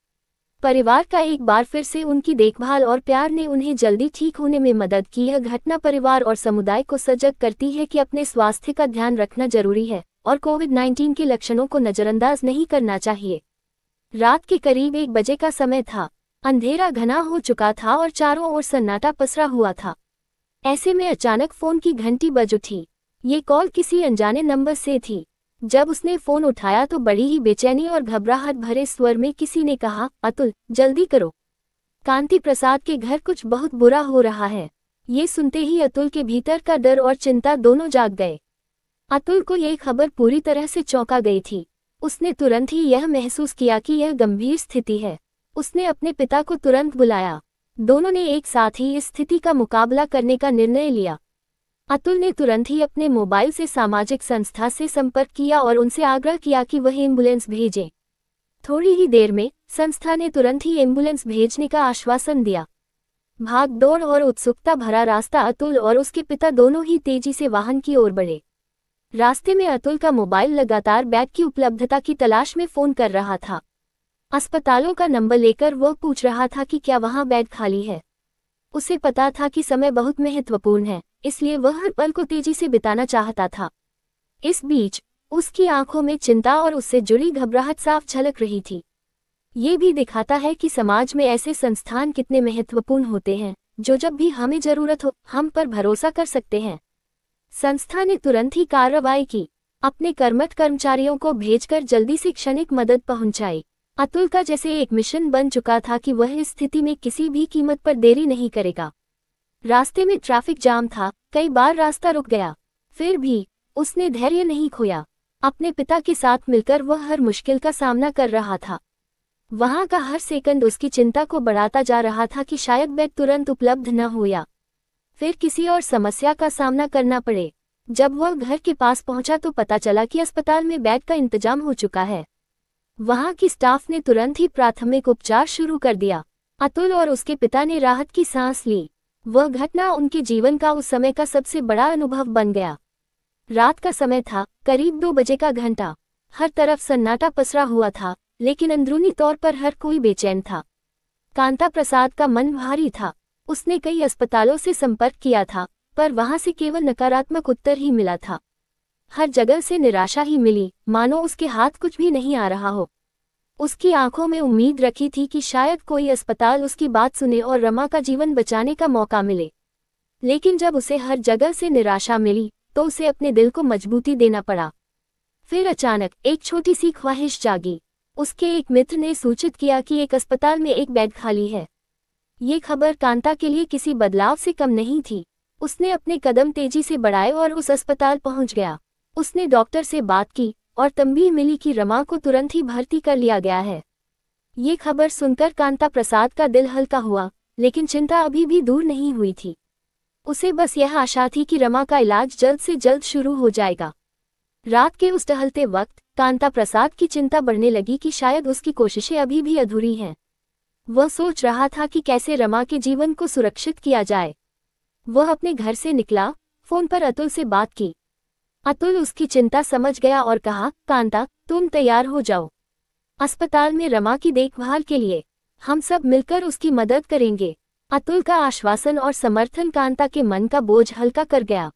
परिवार का एक बार फिर से उनकी देखभाल और प्यार ने उन्हें जल्दी ठीक होने में मदद की। यह घटना परिवार और समुदाय को सजग करती है कि अपने स्वास्थ्य का ध्यान रखना जरूरी है और कोविड-19 के लक्षणों को नजरअंदाज नहीं करना चाहिए। रात के करीब 1 बजे का समय था। अंधेरा घना हो चुका था और चारों ओर सन्नाटा पसरा हुआ था। ऐसे में अचानक फोन की घंटी बज उठी। ये कॉल किसी अनजाने नंबर से थी। जब उसने फोन उठाया तो बड़ी ही बेचैनी और घबराहट भरे स्वर में किसी ने कहा, अतुल, जल्दी करो, कांति प्रसाद के घर कुछ बहुत बुरा हो रहा है। ये सुनते ही अतुल के भीतर का डर और चिंता दोनों जाग गए। अतुल को यह खबर पूरी तरह से चौंका गई थी। उसने तुरंत ही यह महसूस किया कि यह गंभीर स्थिति है। उसने अपने पिता को तुरंत बुलाया। दोनों ने एक साथ ही इस स्थिति का मुकाबला करने का निर्णय लिया। अतुल ने तुरंत ही अपने मोबाइल से सामाजिक संस्था से संपर्क किया और उनसे आग्रह किया कि वह एम्बुलेंस भेजें। थोड़ी ही देर में संस्था ने तुरंत ही एम्बुलेंस भेजने का आश्वासन दिया। भागदौड़ और उत्सुकता भरा रास्ता अतुल और उसके पिता दोनों ही तेजी से वाहन की ओर बढ़े। रास्ते में अतुल का मोबाइल लगातार बेड की उपलब्धता की तलाश में फोन कर रहा था। अस्पतालों का नंबर लेकर वह पूछ रहा था कि क्या वहां बेड खाली है। उसे पता था कि समय बहुत महत्वपूर्ण है, इसलिए वह हर पल को तेजी से बिताना चाहता था। इस बीच उसकी आंखों में चिंता और उससे जुड़ी घबराहट साफ झलक रही थी। ये भी दिखाता है कि समाज में ऐसे संस्थान कितने महत्वपूर्ण होते हैं, जो जब भी हमें जरूरत हो हम पर भरोसा कर सकते हैं। संस्था ने तुरंत ही कार्रवाई की। अपने कर्मठ कर्मचारियों को भेजकर जल्दी से क्षणिक मदद पहुंचाई। अतुल का जैसे एक मिशन बन चुका था कि वह इस स्थिति में किसी भी कीमत पर देरी नहीं करेगा। रास्ते में ट्रैफिक जाम था, कई बार रास्ता रुक गया, फिर भी उसने धैर्य नहीं खोया। अपने पिता के साथ मिलकर वह हर मुश्किल का सामना कर रहा था। वहां का हर सेकंड उसकी चिंता को बढ़ाता जा रहा था कि शायद बेड तुरंत उपलब्ध न हो या फिर किसी और समस्या का सामना करना पड़े। जब वह घर के पास पहुंचा तो पता चला कि अस्पताल में बेड का इंतजाम हो चुका है। वहां की स्टाफ ने तुरंत ही प्राथमिक उपचार शुरू कर दिया। अतुल और उसके पिता ने राहत की सांस ली। वह घटना उनके जीवन का उस समय का सबसे बड़ा अनुभव बन गया। रात का समय था, करीब 2 बजे का घंटा। हर तरफ सन्नाटा पसरा हुआ था, लेकिन अंदरूनी तौर पर हर कोई बेचैन था। कांता प्रसाद का मन भारी था। उसने कई अस्पतालों से संपर्क किया था, पर वहां से केवल नकारात्मक उत्तर ही मिला था। हर जगह से निराशा ही मिली, मानो उसके हाथ कुछ भी नहीं आ रहा हो। उसकी आंखों में उम्मीद रखी थी कि शायद कोई अस्पताल उसकी बात सुने और रमा का जीवन बचाने का मौका मिले। लेकिन जब उसे हर जगह से निराशा मिली, तो उसे अपने दिल को मजबूती देना पड़ा। फिर अचानक एक छोटी सी ख्वाहिश जागी। उसके एक मित्र ने सूचित किया कि एक अस्पताल में एक बेड खाली है। ये खबर कांता के लिए किसी बदलाव से कम नहीं थी। उसने अपने कदम तेजी से बढ़ाए और उस अस्पताल पहुंच गया। उसने डॉक्टर से बात की और तंबीह मिली कि रमा को तुरंत ही भर्ती कर लिया गया है। ये खबर सुनकर कांता प्रसाद का दिल हल्का हुआ, लेकिन चिंता अभी भी दूर नहीं हुई थी। उसे बस यह आशा थी कि रमा का इलाज जल्द से जल्द शुरू हो जाएगा। रात के उस टहलते वक्त कांता प्रसाद की चिंता बढ़ने लगी कि शायद उसकी कोशिशें अभी भी अधूरी हैं। वह सोच रहा था कि कैसे रमा के जीवन को सुरक्षित किया जाए। वह अपने घर से निकला, फोन पर अतुल से बात की। अतुल उसकी चिंता समझ गया और कहा, कांता, तुम तैयार हो जाओ। अस्पताल में रमा की देखभाल के लिए हम सब मिलकर उसकी मदद करेंगे। अतुल का आश्वासन और समर्थन कांता के मन का बोझ हल्का कर गया।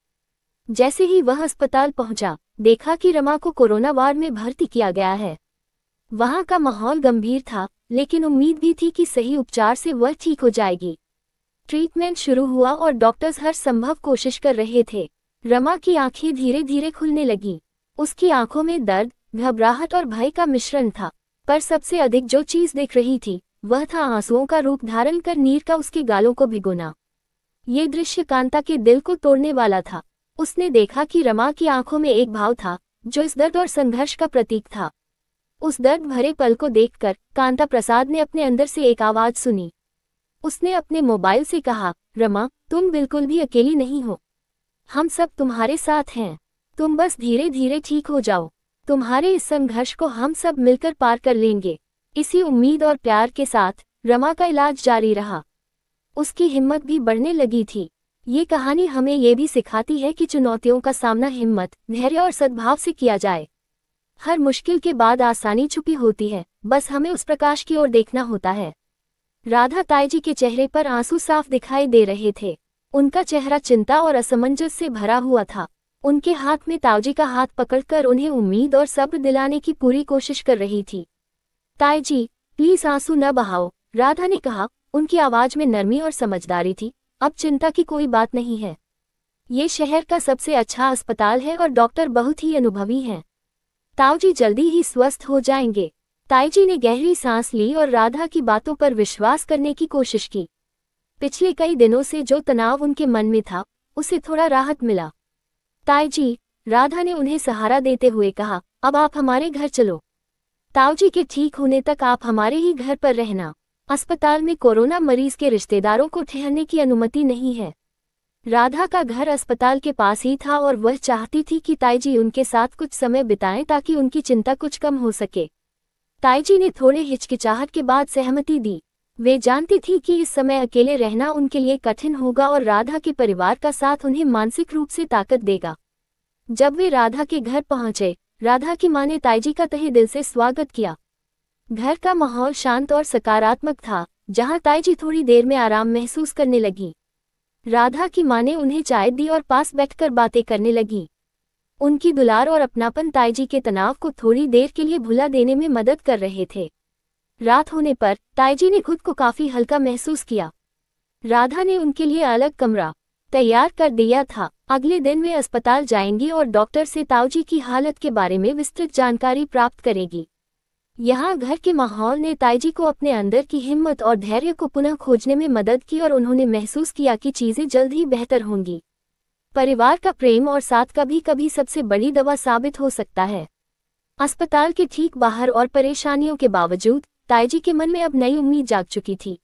जैसे ही वह अस्पताल पहुंचा, देखा कि रमा को कोरोना वार्ड में भर्ती किया गया है। वहां का माहौल गंभीर था, लेकिन उम्मीद भी थी कि सही उपचार से वह ठीक हो जाएगी। ट्रीटमेंट शुरू हुआ और डॉक्टर्स हर संभव कोशिश कर रहे थे। रमा की आंखें धीरे धीरे खुलने लगीं। उसकी आंखों में दर्द, घबराहट और भय का मिश्रण था, पर सबसे अधिक जो चीज दिख रही थी वह था आंसुओं का रूप धारण कर नीर का उसके गालों को भिगोना। ये दृश्य कांता के दिल को तोड़ने वाला था। उसने देखा कि रमा की आंखों में एक भाव था जो इस दर्द और संघर्ष का प्रतीक था। उस दर्द भरे पल को देखकर कांता प्रसाद ने अपने अंदर से एक आवाज सुनी। उसने अपने मोबाइल से कहा, रमा, तुम बिल्कुल भी अकेली नहीं हो। हम सब तुम्हारे साथ हैं। तुम बस धीरे धीरे ठीक हो जाओ। तुम्हारे इस संघर्ष को हम सब मिलकर पार कर लेंगे। इसी उम्मीद और प्यार के साथ रमा का इलाज जारी रहा। उसकी हिम्मत भी बढ़ने लगी थी। ये कहानी हमें ये भी सिखाती है कि चुनौतियों का सामना हिम्मत, धैर्य और सद्भाव से किया जाए। हर मुश्किल के बाद आसानी छुपी होती है, बस हमें उस प्रकाश की ओर देखना होता है। राधा ताईजी के चेहरे पर आंसू साफ दिखाई दे रहे थे। उनका चेहरा चिंता और असमंजस से भरा हुआ था। उनके हाथ में ताऊजी का हाथ पकड़कर उन्हें उम्मीद और सब्र दिलाने की पूरी कोशिश कर रही थी। ताईजी, प्लीज आंसू न बहाओ, राधा ने कहा। उनकी आवाज में नरमी और समझदारी थी। अब चिंता की कोई बात नहीं है। ये शहर का सबसे अच्छा अस्पताल है और डॉक्टर बहुत ही अनुभवी हैं। ताऊजी जल्दी ही स्वस्थ हो जाएंगे। ताईजी ने गहरी सांस ली और राधा की बातों पर विश्वास करने की कोशिश की। पिछले कई दिनों से जो तनाव उनके मन में था, उसे थोड़ा राहत मिला। ताईजी, राधा ने उन्हें सहारा देते हुए कहा, अब आप हमारे घर चलो। ताऊजी के ठीक होने तक आप हमारे ही घर पर रहना। अस्पताल में कोरोना मरीज के रिश्तेदारों को ठहरने की अनुमति नहीं है। राधा का घर अस्पताल के पास ही था और वह चाहती थी कि ताईजी उनके साथ कुछ समय बिताएं ताकि उनकी चिंता कुछ कम हो सके। ताईजी ने थोड़े हिचकिचाहट के बाद सहमति दी। वे जानती थी कि इस समय अकेले रहना उनके लिए कठिन होगा और राधा के परिवार का साथ उन्हें मानसिक रूप से ताकत देगा। जब वे राधा के घर पहुंचे, राधा की मां ने ताईजी का तहे दिल से स्वागत किया। घर का माहौल शांत और सकारात्मक था, जहां ताईजी थोड़ी देर में आराम महसूस करने लगी। राधा की मां ने उन्हें चाय दी और पास बैठकर बातें करने लगी। उनकी दुलार और अपनापन ताईजी के तनाव को थोड़ी देर के लिए भुला देने में मदद कर रहे थे। रात होने पर ताईजी ने खुद को काफी हल्का महसूस किया। राधा ने उनके लिए अलग कमरा तैयार कर दिया था। अगले दिन वे अस्पताल जाएंगी और डॉक्टर से ताऊजी की हालत के बारे में विस्तृत जानकारी प्राप्त करेगी। यहाँ घर के माहौल ने ताईजी को अपने अंदर की हिम्मत और धैर्य को पुनः खोजने में मदद की और उन्होंने महसूस किया कि चीजें जल्द ही बेहतर होंगी। परिवार का प्रेम और साथ कभी कभी सबसे बड़ी दवा साबित हो सकता है। अस्पताल के ठीक बाहर और परेशानियों के बावजूद ताईजी के मन में अब नई उम्मीद जाग चुकी थी।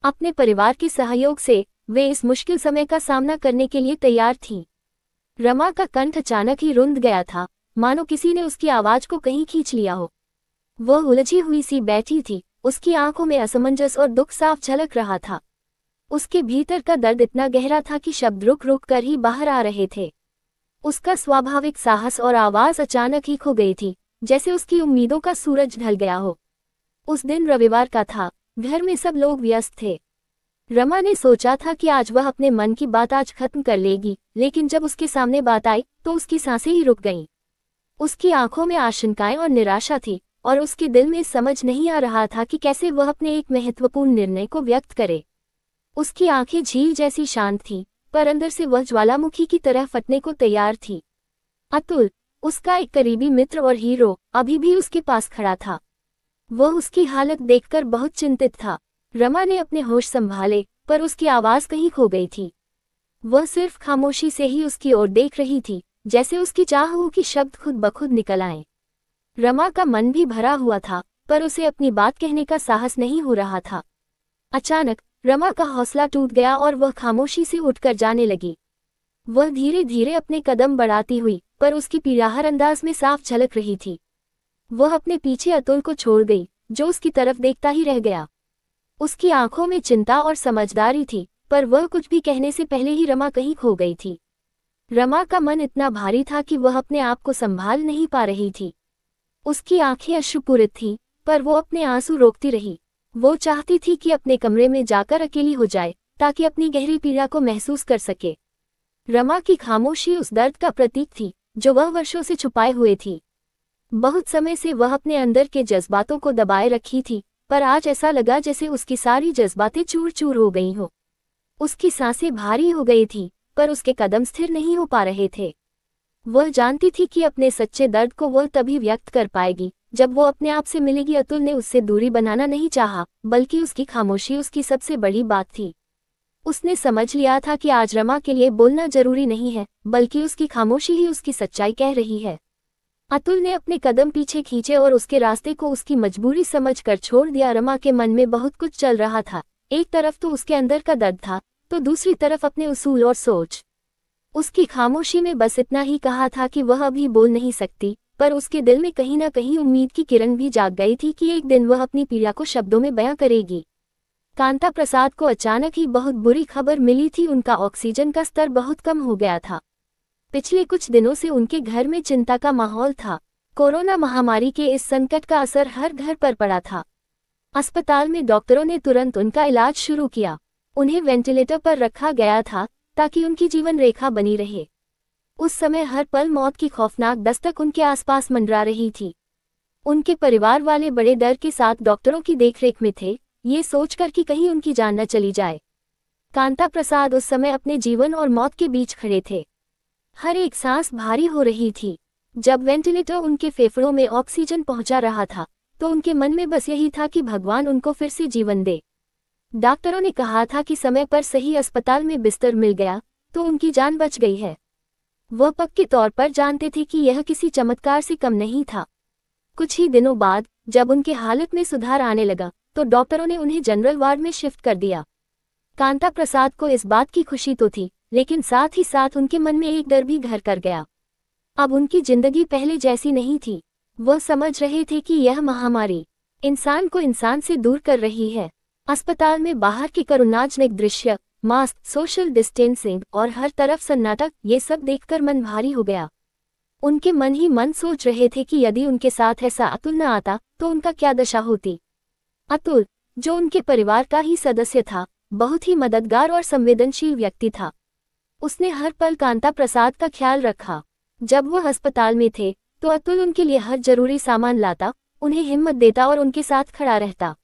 अपने परिवार के सहयोग से वे इस मुश्किल समय का सामना करने के लिए तैयार थीं। रमा का कंठ अचानक ही रुंध गया था, मानो किसी ने उसकी आवाज को कहीं खींच लिया हो। वह उलझी हुई सी बैठी थी, उसकी आंखों में असमंजस और दुख साफ झलक रहा था। उसके भीतर का दर्द इतना गहरा था कि शब्द रुक रुक कर ही बाहर आ रहे थे। उसका स्वाभाविक साहस और आवाज अचानक ही खो गई थी, जैसे उसकी उम्मीदों का सूरज ढल गया हो। उस दिन रविवार का था, घर में सब लोग व्यस्त थे। रमा ने सोचा था कि आज वह अपने मन की बात आज खत्म कर लेगी, लेकिन जब उसके सामने बात आई तो उसकी सांसें ही रुक गईं। उसकी आंखों में आशंकाएं और निराशा थी और उसके दिल में समझ नहीं आ रहा था कि कैसे वह अपने एक महत्वपूर्ण निर्णय को व्यक्त करे। उसकी आंखें झील जैसी शांत थीं, पर अंदर से वह ज्वालामुखी की तरह फटने को तैयार थी। अतुल, उसका एक करीबी मित्र और हीरो, अभी भी उसके पास खड़ा था। वह उसकी हालत देखकर बहुत चिंतित था। रमा ने अपने होश संभाले, पर उसकी आवाज कहीं खो गई थी। वह सिर्फ खामोशी से ही उसकी ओर देख रही थी, जैसे उसकी चाह हो कि शब्द खुद ब खुद निकल आएं। रमा का मन भी भरा हुआ था, पर उसे अपनी बात कहने का साहस नहीं हो रहा था। अचानक रमा का हौसला टूट गया और वह खामोशी से उठकर जाने लगी। वह धीरे धीरे अपने कदम बढ़ाती हुई, पर उसकी पीड़ाहर अंदाज में साफ झलक रही थी। वह अपने पीछे अतुल को छोड़ गई, जो उसकी तरफ देखता ही रह गया। उसकी आंखों में चिंता और समझदारी थी, पर वह कुछ भी कहने से पहले ही रमा कहीं खो गई थी। रमा का मन इतना भारी था कि वह अपने आप को संभाल नहीं पा रही थी। उसकी आंखें अश्रुपूरित थीं, पर वो अपने आंसू रोकती रही। वो चाहती थी कि अपने कमरे में जाकर अकेली हो जाए, ताकि अपनी गहरी पीड़ा को महसूस कर सके। रमा की खामोशी उस दर्द का प्रतीक थी, जो वह वर्षों से छुपाए हुए थी। बहुत समय से वह अपने अंदर के जज्बातों को दबाए रखी थी, पर आज ऐसा लगा जैसे उसकी सारी जज्बातें चूर चूर हो गई हों। उसकी सांसें भारी हो गई थी, पर उसके कदम स्थिर नहीं हो पा रहे थे। वह जानती थी कि अपने सच्चे दर्द को वह तभी व्यक्त कर पाएगी जब वो अपने आप से मिलेगी। अतुल ने उससे दूरी बनाना नहीं चाहा, बल्कि उसकी खामोशी उसकी सबसे बड़ी बात थी। उसने समझ लिया था कि आज रमा के लिए बोलना जरूरी नहीं है, बल्कि उसकी खामोशी ही उसकी सच्चाई कह रही है। अतुल ने अपने कदम पीछे खींचे और उसके रास्ते को उसकी मजबूरी समझकर छोड़ दिया। रमा के मन में बहुत कुछ चल रहा था। एक तरफ तो उसके अंदर का दर्द था, तो दूसरी तरफ अपने उसूल और सोच। उसकी खामोशी में बस इतना ही कहा था कि वह अभी बोल नहीं सकती, पर उसके दिल में कहीं ना कहीं उम्मीद की किरण भी जाग गई थी कि एक दिन वह अपनी पीड़ा को शब्दों में बयां करेगी। कांता प्रसाद को अचानक ही बहुत बुरी खबर मिली थी। उनका ऑक्सीजन का स्तर बहुत कम हो गया था। पिछले कुछ दिनों से उनके घर में चिंता का माहौल था। कोरोना महामारी के इस संकट का असर हर घर पर पड़ा था। अस्पताल में डॉक्टरों ने तुरंत उनका इलाज शुरू किया। उन्हें वेंटिलेटर पर रखा गया था, ताकि उनकी जीवन रेखा बनी रहे। उस समय हर पल मौत की खौफनाक दस्तक उनके आसपास मंडरा रही थी। उनके परिवार वाले बड़े डर के साथ डॉक्टरों की देखरेख में थे, ये सोचकर कि कहीं उनकी जान न चली जाए। कांता प्रसाद उस समय अपने जीवन और मौत के बीच खड़े थे। हर एक सांस भारी हो रही थी। जब वेंटिलेटर उनके फेफड़ों में ऑक्सीजन पहुंचा रहा था, तो उनके मन में बस यही था कि भगवान उनको फिर से जीवन दे। डॉक्टरों ने कहा था कि समय पर सही अस्पताल में बिस्तर मिल गया तो उनकी जान बच गई है। वह पक्के तौर पर जानते थे कि यह किसी चमत्कार से कम नहीं था। कुछ ही दिनों बाद जब उनके हालत में सुधार आने लगा, तो डॉक्टरों ने उन्हें जनरल वार्ड में शिफ्ट कर दिया। कांता प्रसाद को इस बात की खुशी तो थी, लेकिन साथ ही साथ उनके मन में एक डर भी घर कर गया। अब उनकी जिंदगी पहले जैसी नहीं थी। वह समझ रहे थे कि यह महामारी इंसान को इंसान से दूर कर रही है। अस्पताल में बाहर के करुणाजनक दृश्य, मास्क, सोशल डिस्टेंसिंग और हर तरफ सन्नाटा, ये सब देखकर मन भारी हो गया। उनके मन ही मन सोच रहे थे कि यदि उनके साथ ऐसा अतुल न आता तो उनका क्या दशा होती। अतुल, जो उनके परिवार का ही सदस्य था, बहुत ही मददगार और संवेदनशील व्यक्ति था। उसने हर पल कांता प्रसाद का ख्याल रखा। जब वह अस्पताल में थे तो अतुल उनके लिए हर जरूरी सामान लाता, उन्हें हिम्मत देता और उनके साथ खड़ा रहता।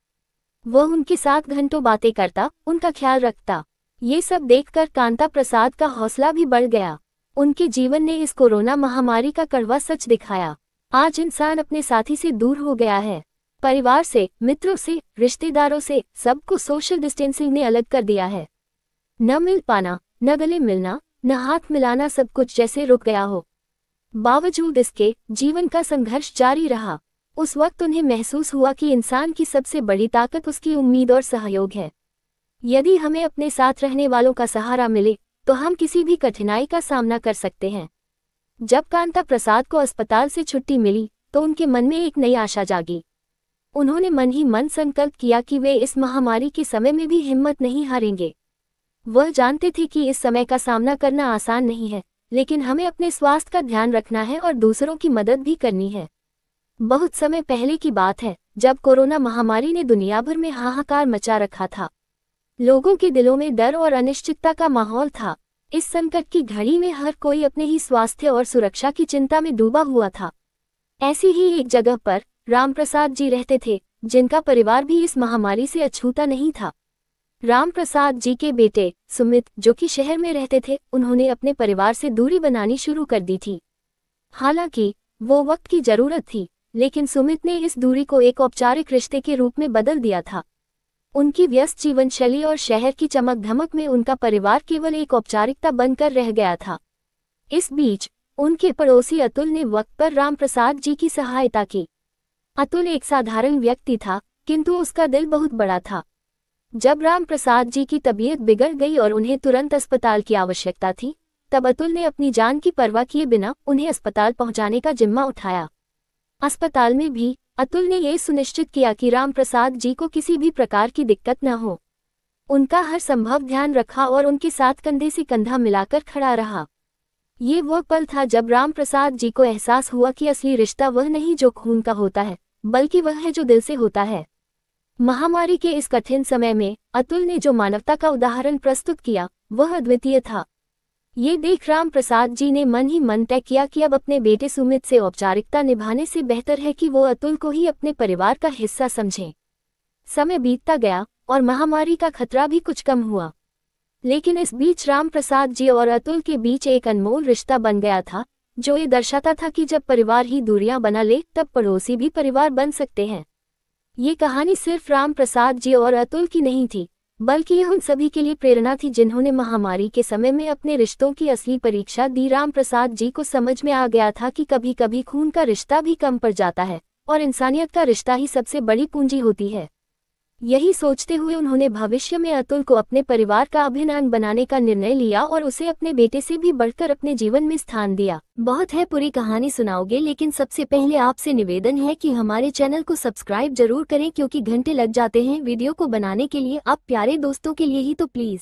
वह उनके साथ घंटों बातें करता, उनका ख्याल रखता। ये सब देखकर कांता प्रसाद का हौसला भी बढ़ गया। उनके जीवन ने इस कोरोना महामारी का कड़वा सच दिखाया। आज इंसान अपने साथी से दूर हो गया है। परिवार से, मित्रों से, रिश्तेदारों से, सबको सोशल डिस्टेंसिंग ने अलग कर दिया है। न मिल पाना, न गले मिलना, न हाथ मिलाना, सब कुछ जैसे रुक गया हो। बावजूद इसके जीवन का संघर्ष जारी रहा। उस वक्त उन्हें महसूस हुआ कि इंसान की सबसे बड़ी ताकत उसकी उम्मीद और सहयोग है। यदि हमें अपने साथ रहने वालों का सहारा मिले तो हम किसी भी कठिनाई का सामना कर सकते हैं। जब कांता प्रसाद को अस्पताल से छुट्टी मिली तो उनके मन में एक नई आशा जागी। उन्होंने मन ही मन संकल्प किया कि वे इस महामारी के समय में भी हिम्मत नहीं हारेंगे। वह जानते थे कि इस समय का सामना करना आसान नहीं है, लेकिन हमें अपने स्वास्थ्य का ध्यान रखना है और दूसरों की मदद भी करनी है। बहुत समय पहले की बात है, जब कोरोना महामारी ने दुनिया भर में हाहाकार मचा रखा था। लोगों के दिलों में डर और अनिश्चितता का माहौल था। इस संकट की घड़ी में हर कोई अपने ही स्वास्थ्य और सुरक्षा की चिंता में डूबा हुआ था। ऐसी ही एक जगह पर राम प्रसाद जी रहते थे, जिनका परिवार भी इस महामारी से अछूता नहीं था। राम प्रसाद जी के बेटे सुमित, जो कि शहर में रहते थे, उन्होंने अपने परिवार से दूरी बनानी शुरू कर दी थी। हालांकि वो वक्त की जरूरत थी, लेकिन सुमित ने इस दूरी को एक औपचारिक रिश्ते के रूप में बदल दिया था। उनकी व्यस्त जीवन शैली और शहर की चमक धमक में उनका परिवार केवल एक औपचारिकता बनकर रह गया था। इस बीच उनके पड़ोसी अतुल ने वक्त पर राम प्रसाद जी की सहायता की। अतुल एक साधारण व्यक्ति था, किंतु उसका दिल बहुत बड़ा था। जब राम प्रसाद जी की तबीयत बिगड़ गई और उन्हें तुरंत अस्पताल की आवश्यकता थी, तब अतुल ने अपनी जान की परवाह किए बिना उन्हें अस्पताल पहुंचाने का जिम्मा उठाया। अस्पताल में भी अतुल ने यह सुनिश्चित किया कि राम प्रसाद जी को किसी भी प्रकार की दिक्कत न हो। उनका हर संभव ध्यान रखा और उनके साथ कंधे से कंधा मिलाकर खड़ा रहा। ये वह पल था जब राम प्रसाद जी को एहसास हुआ कि असली रिश्ता वह नहीं जो खून का होता है, बल्कि वह है जो दिल से होता है। महामारी के इस कठिन समय में अतुल ने जो मानवता का उदाहरण प्रस्तुत किया, वह अद्वितीय था। ये देख राम प्रसाद जी ने मन ही मन तय किया कि अब अपने बेटे सुमित से औपचारिकता निभाने से बेहतर है कि वो अतुल को ही अपने परिवार का हिस्सा समझें। समय बीतता गया और महामारी का खतरा भी कुछ कम हुआ, लेकिन इस बीच राम प्रसाद जी और अतुल के बीच एक अनमोल रिश्ता बन गया था, जो ये दर्शाता था कि जब परिवार ही दूरियां बना ले, तब पड़ोसी भी परिवार बन सकते हैं। ये कहानी सिर्फ राम प्रसाद जी और अतुल की नहीं थी, बल्कि यह उन सभी के लिए प्रेरणा थी जिन्होंने महामारी के समय में अपने रिश्तों की असली परीक्षा दी। राम प्रसाद जी को समझ में आ गया था कि कभी कभी खून का रिश्ता भी कम पड़ जाता है और इंसानियत का रिश्ता ही सबसे बड़ी पूंजी होती है। यही सोचते हुए उन्होंने भविष्य में अतुल को अपने परिवार का अभिन्न अंग बनाने का निर्णय लिया और उसे अपने बेटे से भी बढ़कर अपने जीवन में स्थान दिया। बहुत है, पूरी कहानी सुनाओगे, लेकिन सबसे पहले आपसे निवेदन है कि हमारे चैनल को सब्सक्राइब जरूर करें, क्योंकि घंटे लग जाते हैं वीडियो को बनाने के लिए। आप प्यारे दोस्तों के लिए ही तो प्लीज